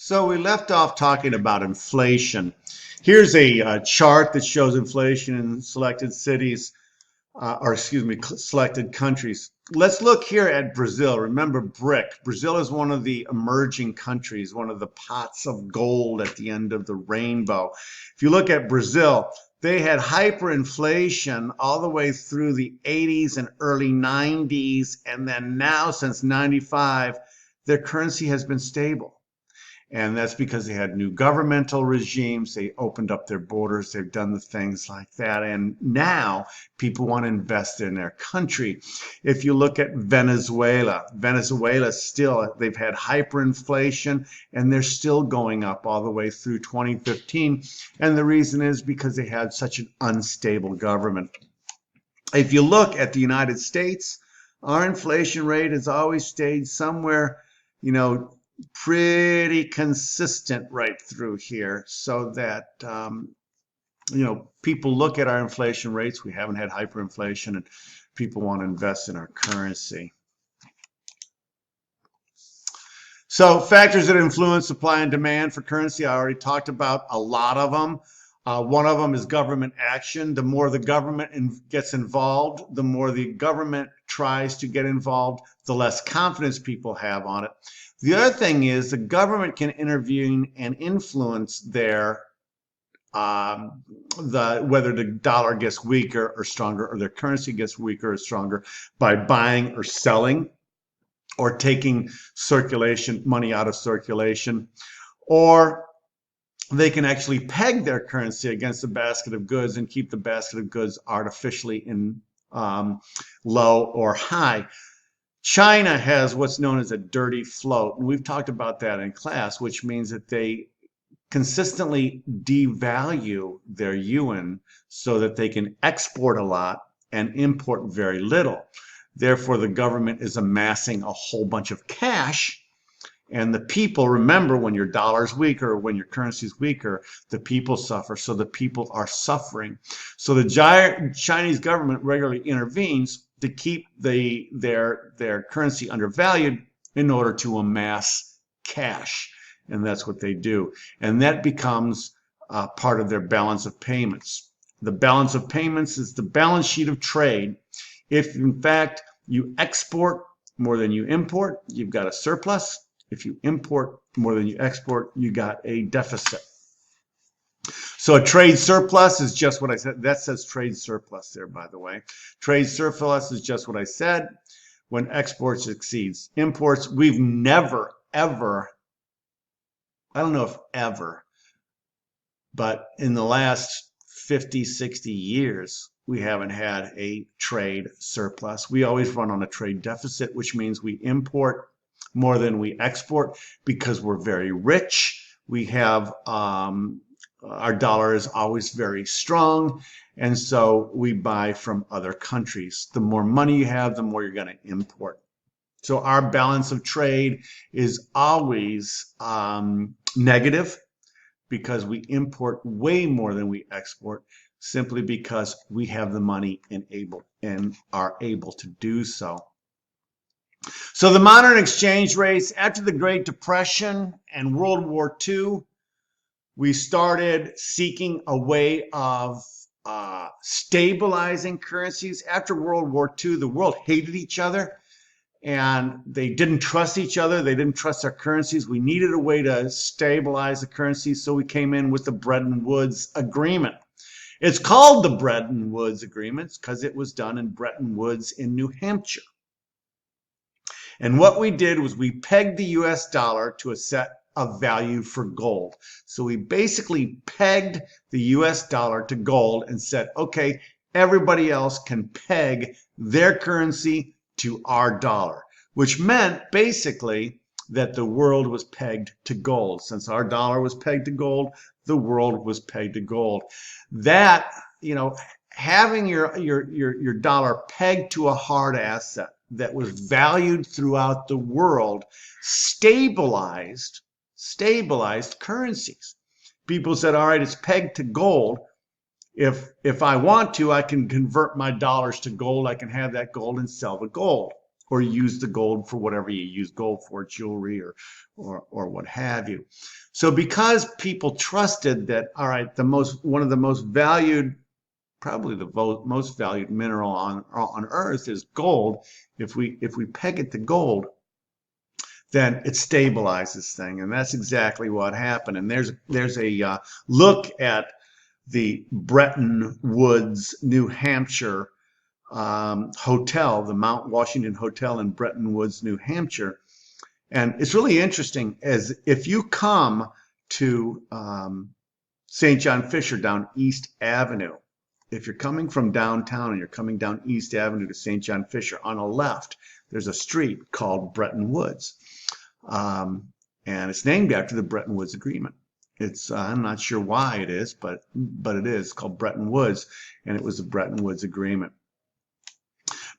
So we left off talking about inflation. Here's a, chart that shows inflation in selected cities, or excuse me, selected countries. Let's look here at Brazil. Remember BRIC. Brazil is one of the emerging countries, one of the pots of gold at the end of the rainbow. If you look at Brazil, they had hyperinflation all the way through the 80s and early 90s, and then now since 95, their currency has been stable. And that's because they had new governmental regimes. They opened up their borders. They've done the things like that. And now people want to invest in their country. If you look at Venezuela, Venezuela still, they've had hyperinflation and they're still going up all the way through 2015. And the reason is because they had such an unstable government. If you look at the United States, our inflation rate has always stayed somewhere, pretty consistent right through here, so that people look at our inflation rates. We haven't had hyperinflation, and people want to invest in our currency. So factors that influence supply and demand for currency, I already talked about a lot of them. One of them is government action. The more the government gets involved, the more the government tries to get involved, the less confidence people have on it. The other thing is the government can intervene and influence their whether the dollar gets weaker or stronger, or their currency gets weaker or stronger, by buying or selling, or taking money out of circulation, or they can actually peg their currency against a basket of goods and keep the basket of goods artificially in low or high. China has what's known as a dirty float, and we've talked about that in class, which means that they consistently devalue their yuan so that they can export a lot and import very little. Therefore, the government is amassing a whole bunch of cash, and the people, remember, when your dollar's weaker or when your currency's weaker, the people suffer. So the people are suffering. So the Chinese government regularly intervenes to keep their currency undervalued in order to amass cash. And that's what they do. And that becomes part of their balance of payments. The balance of payments is the balance sheet of trade. If, in fact, you export more than you import, you've got a surplus. If you import more than you export, you got a deficit. So a trade surplus is just what I said. That says trade surplus there, by the way. Trade surplus is just what I said. When exports exceeds imports, we've never, ever, I don't know if ever, but in the last 50, 60 years, we haven't had a trade surplus. We always run on a trade deficit, which means we import more than we export because we're very rich. We have our dollar is always very strong, and so we buy from other countries. The more money you have, the more you're going to import. So our balance of trade is always negative because we import way more than we export, simply because we have the money and are able to do so. So the modern exchange rates, after the Great Depression and World War II, we started seeking a way of stabilizing currencies. After World War II, the world hated each other and they didn't trust each other. They didn't trust our currencies. We needed a way to stabilize the currencies, so we came in with the Bretton Woods Agreement. It's called the Bretton Woods Agreement because it was done in Bretton Woods in New Hampshire. And what we did was we pegged the US dollar to a set of value for gold. So we basically pegged the US dollar to gold and said, okay, everybody else can peg their currency to our dollar, which meant basically that the world was pegged to gold. Since our dollar was pegged to gold, the world was pegged to gold. That, having your dollar pegged to a hard asset that was valued throughout the world stabilized currencies. People said, all right, it's pegged to gold. If I want to, I can convert my dollars to gold. I can have that gold and sell the gold. or use the gold for whatever you use gold for, jewelry or what have you. So because people trusted that, all right, one of the most valued, probably the most valued mineral on Earth is gold. If we peg it to gold, then it stabilizes things, and that's exactly what happened. And there's a look at the Bretton Woods, New Hampshire hotel, the Mount Washington Hotel in Bretton Woods, New Hampshire. And it's really interesting, as if you come to St. John Fisher down East Avenue, if you're coming from downtown and you're coming down East Avenue to St. John Fisher, on the left, there's a street called Bretton Woods. And it's named after the Bretton Woods Agreement. I'm not sure why it is, but it is. It's called Bretton Woods, and it was the Bretton Woods Agreement.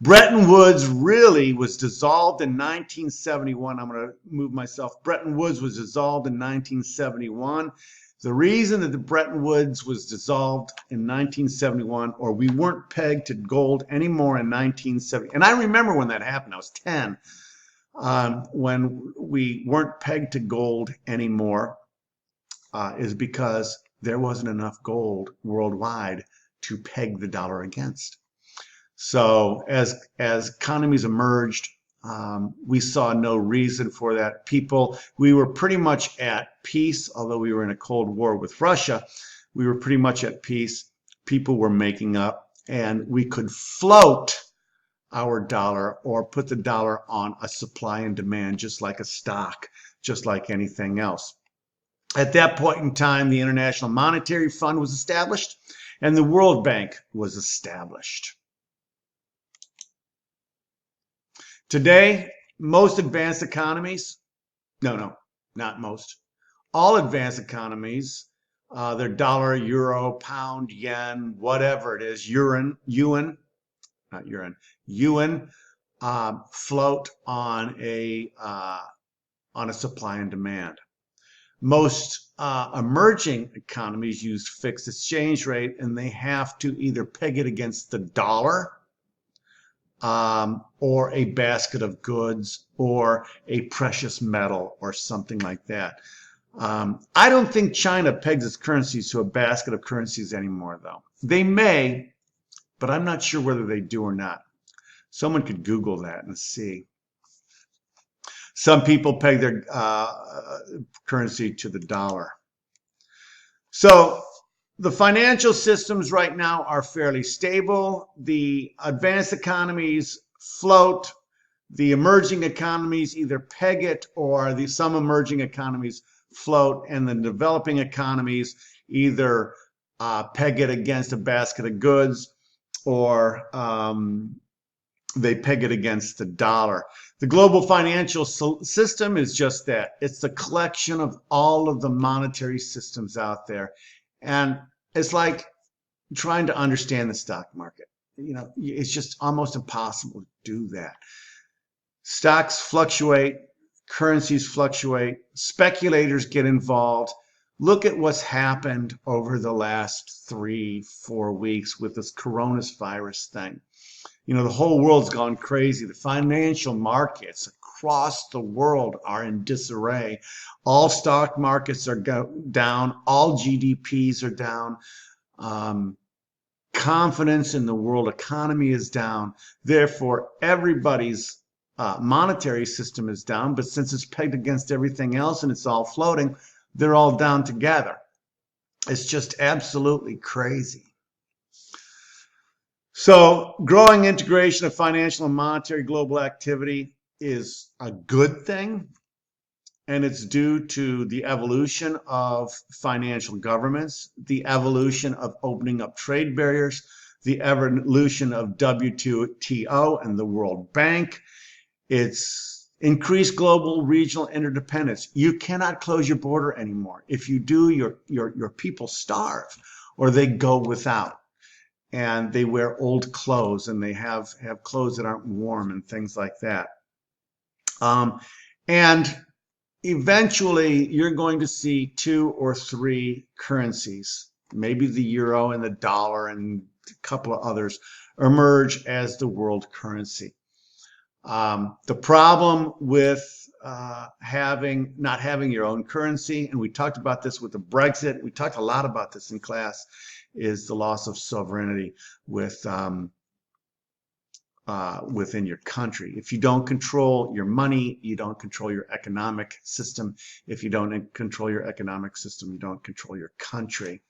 Bretton Woods really was dissolved in 1971. I'm going to move myself. Bretton Woods was dissolved in 1971. The reason that the Bretton Woods was dissolved in 1971, or we weren't pegged to gold anymore in 1970, and I remember when that happened. I was 10. When we weren't pegged to gold anymore, is because there wasn't enough gold worldwide to peg the dollar against. So as economies emerged, we saw no reason for that. We were pretty much at peace, although we were in a Cold War with Russia. We were pretty much at peace. People were making up, and we could float our dollar or put the dollar on a supply and demand, just like a stock, just like anything else. At that point in time, the International Monetary Fund was established and the World Bank was established. Today, most advanced economies, not most, all advanced economies, their dollar, euro, pound, yen, whatever it is, yuan, float on a supply and demand. Most emerging economies use fixed exchange rate, and they have to either peg it against the dollar or a basket of goods or a precious metal or something like that. I don't think China pegs its currencies to a basket of currencies anymore, though. They may, but I'm not sure whether they do or not. Someone could Google that and see. Some people peg their currency to the dollar. So the financial systems right now are fairly stable. The advanced economies float. The emerging economies either peg it, or some emerging economies float, and the developing economies either peg it against a basket of goods, or they peg it against the dollar. The global financial system is just that. It's the collection of all of the monetary systems out there. And it's like trying to understand the stock market. It's just almost impossible to do that. Stocks fluctuate, currencies fluctuate, speculators get involved. Look at what's happened over the last 3-4 weeks with this coronavirus thing. The whole world's gone crazy. The financial markets across the world are in disarray. All stock markets are down. All GDPs are down. Confidence in the world economy is down. Therefore, everybody's monetary system is down. But since it's pegged against everything else and it's all floating, they're all down together. It's just absolutely crazy. So growing integration of financial and monetary global activity is a good thing, and it's due to the evolution of financial governments, the evolution of opening up trade barriers, the evolution of WTO and the World Bank. It's increased global regional interdependence. You cannot close your border anymore. If you do, your people starve or they go without. And they wear old clothes, and they have clothes that aren't warm and things like that. And eventually, you're going to see 2 or 3 currencies, maybe the euro and the dollar and a couple of others, emerge as the world currency. The problem with not having your own currency, and we talked about this with the Brexit, we talked a lot about this in class, is the loss of sovereignty within your country. If you don't control your money, you don't control your economic system. If you don't control your economic system, you don't control your country.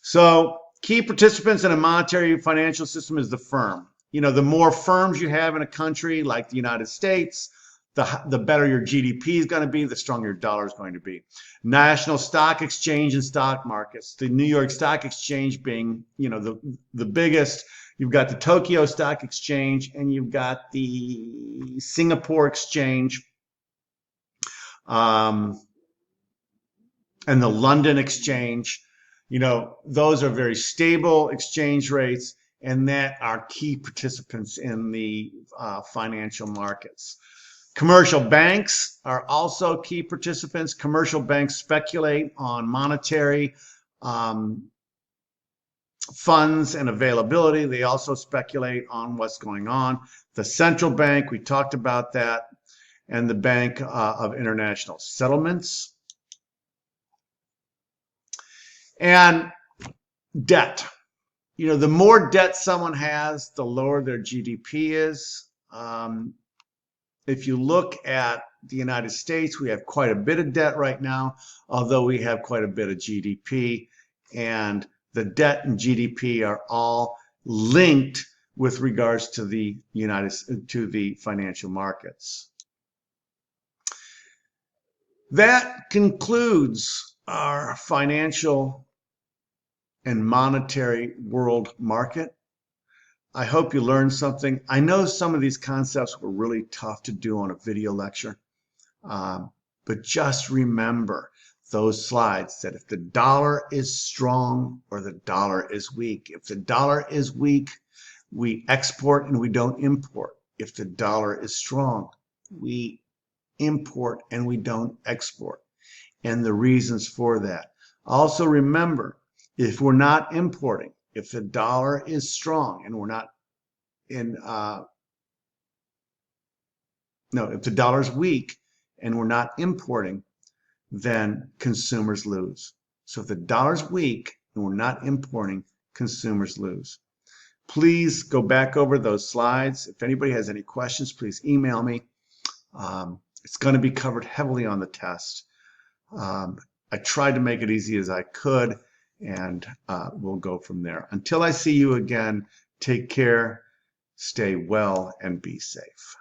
So key participants in a monetary financial system is the firm. You know, the more firms you have in a country like the United States, the better your GDP is going to be, the stronger your dollar is going to be. National stock exchange and stock markets. The New York Stock Exchange being, you know, the biggest. You've got the Tokyo Stock Exchange and you've got the Singapore Exchange and the London Exchange. You know, those are very stable exchange rates and that are key participants in the financial markets. Commercial banks are also key participants. Commercial banks speculate on monetary funds and availability. They also speculate on what's going on. The central bank, we talked about that, and the Bank of International Settlements. And debt. You know, the more debt someone has, the lower their GDP is. If you look at the United States, we have quite a bit of debt right now, although we have quite a bit of GDP. And the debt and GDP are all linked with regards to the financial markets. That concludes our financial and monetary world market. I hope you learned something. I know some of these concepts were really tough to do on a video lecture, but just remember those slides that if the dollar is strong or the dollar is weak. If the dollar is weak, we export and we don't import. If the dollar is strong, we import and we don't export. And the reasons for that. Also remember, if we're not importing, if the dollar is strong and we're not if the dollar is weak and we're not importing, then consumers lose. So if the dollar is weak and we're not importing, consumers lose. Please go back over those slides. If anybody has any questions, please email me. It's going to be covered heavily on the test. I tried to make it easy as I could, and we'll go from there. Until I see you again, take care, stay well, and be safe.